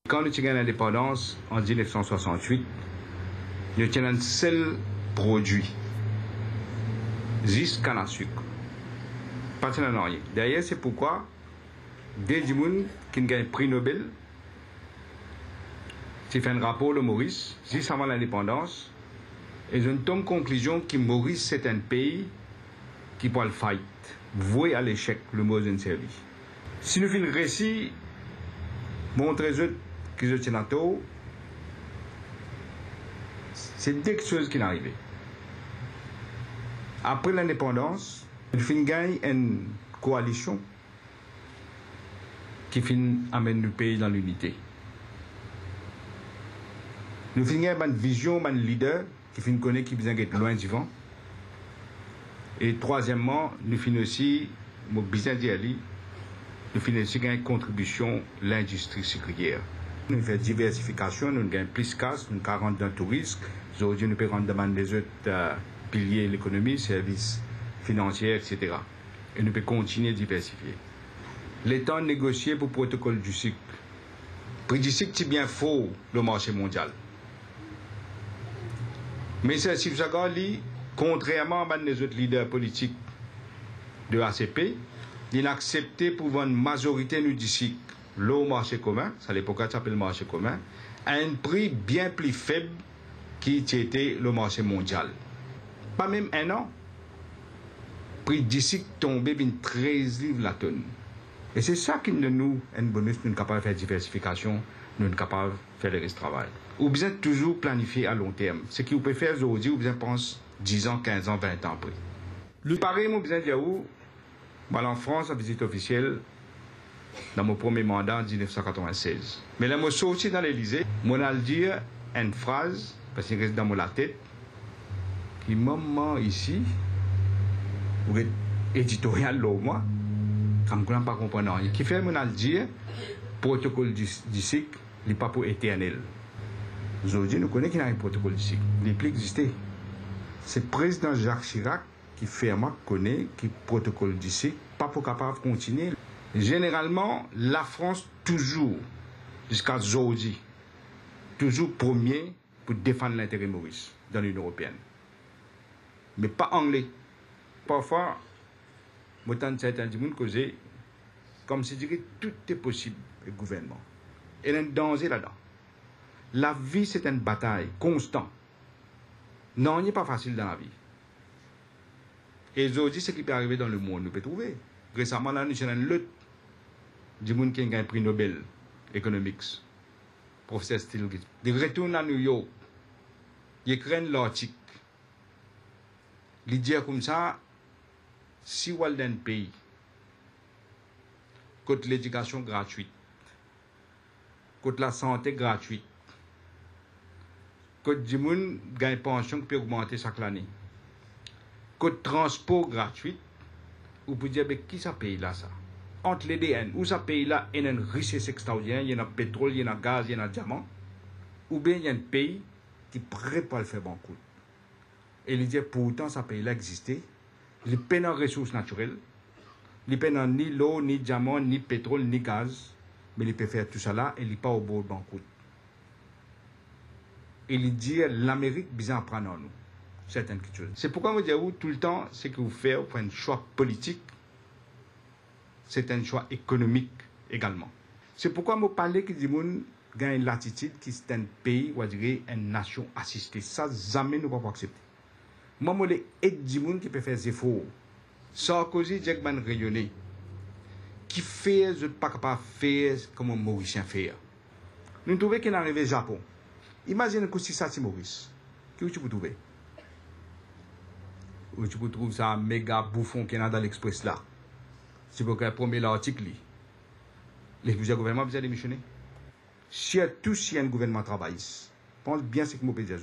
Quand nous avons l'indépendance en 1968, nous avons un seul produit, juste canne à sucre. Pas de rien. D'ailleurs, c'est pourquoi des gens qui ont gagné le prix Nobel, c'est fait un rapport de Maurice, juste avant l'indépendance, et ils ont une conclusion que Maurice c'est un pays qui peut le fight, voué à l'échec, le mot d'un service. Si nous faisons le récit, montrer que je tiens à tout, c'est quelque chose qui est arrivé. Après l'indépendance, nous avons gagné une coalition qui amène le pays dans l'unité. Nous avons gagné une vision, un leader qui connaît qui besoin d'être loin du vent. Et troisièmement, nous avons aussi, mon business d'Ali, nous avons aussi gagné une contribution à l'industrie sucrière. Nous faisons diversification, nous gagnons plus de casse, nous avons dans le tourisme. Aujourd'hui, nous pouvons rendre des autres piliers de l'économie, services financiers, etc. Et nous pouvons continuer à diversifier. L'État négocié pour le protocole du sucre. Le prix du sucre, c'est bien faux le marché mondial. Mais c'est si vous regardez, contrairement à les autres leaders politiques de l'ACP, ils ont accepté pour vendre une majorité du sucre au marché commun, ça à l'époque ça s'appelle le marché commun, à un prix bien plus faible qui était le marché mondial. Pas même un an. Le prix du sucre tombé à 13 livres la tonne. Et c'est ça qui nous un bonus, nous sommes capables de faire diversification, nous sommes capables de faire le reste du travail. Ou bien toujours planifier à long terme. Ce qui vous peut faire aujourd'hui, ou bien pense 10 ans, 15 ans, 20 ans après. Le pareil, moi, bien dire où, en France, en visite officielle, dans mon premier mandat en 1996. Mais là, je suis sorti dans l'Élysée, je vais dire une phrase, parce qu'il reste dans la tête, qui maman ici, ou éditorial là, moi, comme je ne pas comprendre rien. Qui fait, je dire, protocole du cycle, il n'est pas pour éternel. Aujourd'hui, nous connaissons qu'il y a un protocole du cycle. Il n'est plus existé. C'est le président Jacques Chirac qui fait moi connaît qui protocole du cycle, pas pour capable de continuer. Généralement, la France, toujours, jusqu'à aujourd'hui, toujours premier pour défendre l'intérêt Maurice dans l'Union européenne. Mais pas anglais. Parfois, autant certains du monde causer, comme si dirait tout est possible, le gouvernement. Et il y a un danger là-dedans. La vie, c'est une bataille constante. Non, il n'est pas facile dans la vie. Et aujourd'hui, ce qui peut arriver dans le monde, nous peut trouver. Récemment, là, nous avons une lutte du monde qui a gagné le prix Nobel Economics, professeur Stiglitz. Il retourne à New York, il écrit l'article. Il dit comme ça, si vous avez un pays, côté l'éducation gratuite, côté la santé gratuite, côté du monde gagne pension qui peut augmenter chaque année, côté transport gratuit, vous pouvez dire, qui ça paye là ça? Entre les DN, où ça paye là, il y a une richesse extraordinaire, il y a un pétrole, il y a un gaz, il y a un diamant, ou bien il y a un pays qui est prêt pour le faire beaucoup. Et il dit, pourtant, ça pays là existait, il peine en ressources naturelles, il peine en ni l'eau, ni diamant, ni pétrole, ni gaz, mais il peut faire tout ça là, et il n'est pas au bord de banqueroute. Et il dit, l'Amérique, bien prendre en nous certaines choses. C'est pourquoi je dis, tout le temps, c'est que vous faites pour un choix politique, c'est un choix économique également. C'est pourquoi je parle que les gens gagnent une latitude qui est un pays, ou une nation assistée. Ça, jamais nous ne pouvons pas accepter. Moi, je aide des gens qui peuvent faire des efforts. Sarkozy, Jack Ban rayonné, qui fait, je ne suis pas capable de faire comme un Mauricien fait. Nous trouvons qu'il est arrivé au Japon. Imaginez que si ça, c'est Maurice. Qu'est-ce que tu peux trouver? Ou tu peux trouver ça méga bouffon qui est dans l'Express là. C'est pour que le premier article, les gouvernements besoin démissionner. Si y a un gouvernement travailliste, pense bien ce que je peux dire.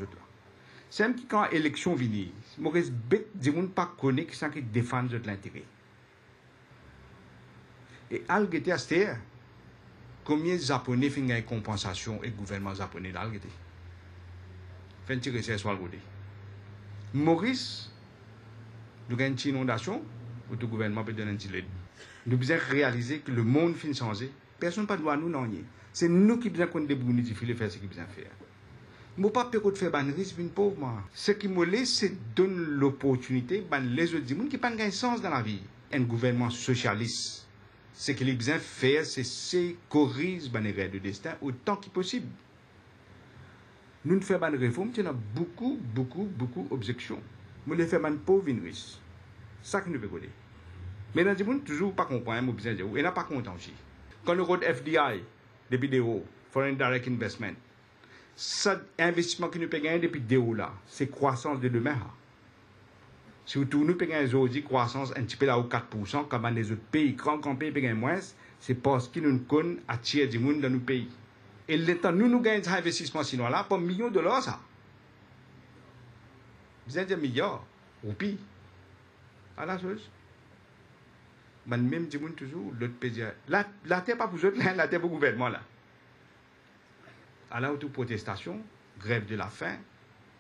C'est même quand l'élection vient, Maurice bête du monde pas connaît qui sont qui défendent l'intérêt. Et Algété à cette heure, combien de Japonais font une compensation et le gouvernement japonais d'Algété? Fait une recherche sur Algété. Maurice, nous avons une inondation, où le gouvernement peut donner un petit aide. Nous devons réaliser que le monde finit changer Personne pas doit nous non. C'est nous qui besoin qu'on débrouille nous faire ce qu'il besoin faire. Je ne peux pas faire un risque une pauvre. Ce qui me laisse, c'est donner l'opportunité à les autres gens qui n'ont pas de sens dans la vie. Un gouvernement socialiste, ce qu'il a besoin de faire, c'est corriger les règles de destin autant que possible. Nous ne faisons pas de réforme, il y a beaucoup d'objections. Nous ne faisons pas de pauvre risque. C'est ça que nous voulons dire. Mais dans le monde, toujours pas comprendre, nous besoin de dire, et n'a pas content aussi. Quand nous regardons FDI, depuis des hauts, Foreign Direct Investment, cet investissement que nous payons depuis des hauts là, c'est croissance de demain. Surtout nous payons aujourd'hui croissance un petit peu là au 4%, comme dans les autres pays, grands pays payent moins, c'est parce qu'ils nous connaissent attirer du monde dans nos pays. Et le temps nous gagnons cet investissement sinon là, pour millions de dollars ça. Vous êtes des milliards, roupies. À la chose. Même du monde toujours, l'autre pays. La terre pas pour eux, la terre pour le gouvernement là. À la haute protestation, grève de la faim,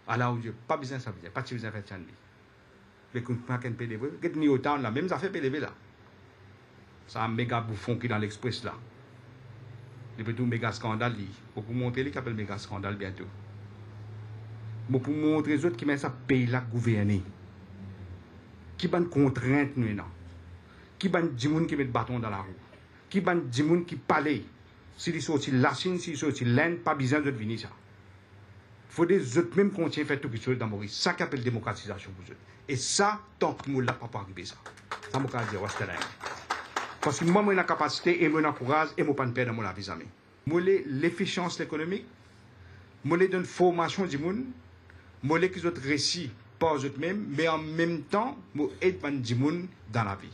à la haute, pas besoin de ça, pas besoin de faire ça. Mais quand on a un PDV, quand on est autant là, même ça fait PDV là. Ça a un méga bouffon qui est dans l'express là. Il peut tout méga scandale. Pour montrer les appelle méga scandale bientôt. Mais pour montrer les autres qui mettent ça pays là gouverner. Qui ban contrainte nous non. Qui ban du monde qui met bâton dans la roue. Qui ban du monde qui parle. Si ils sont aussi la Chine, si ils sont aussi l'Inde, pas besoin de venir ça. Il faut des autres même continuer à faire tout ce qui est dans Maurice. Ça qui appelle démocratisation pour eux. Et ça, tant que nous ne l'avons pas arrivé ça. Ça m'a dit, c'est là. Parce que moi, j'ai la capacité et j'ai le courage et je ne peux pas perdre mon avis. Moi, l'efficience économique, moi, donne formation du monde, moi, qu'ils ont réussi par eux-mêmes, mais en même temps, moi, aide du monde dans la vie.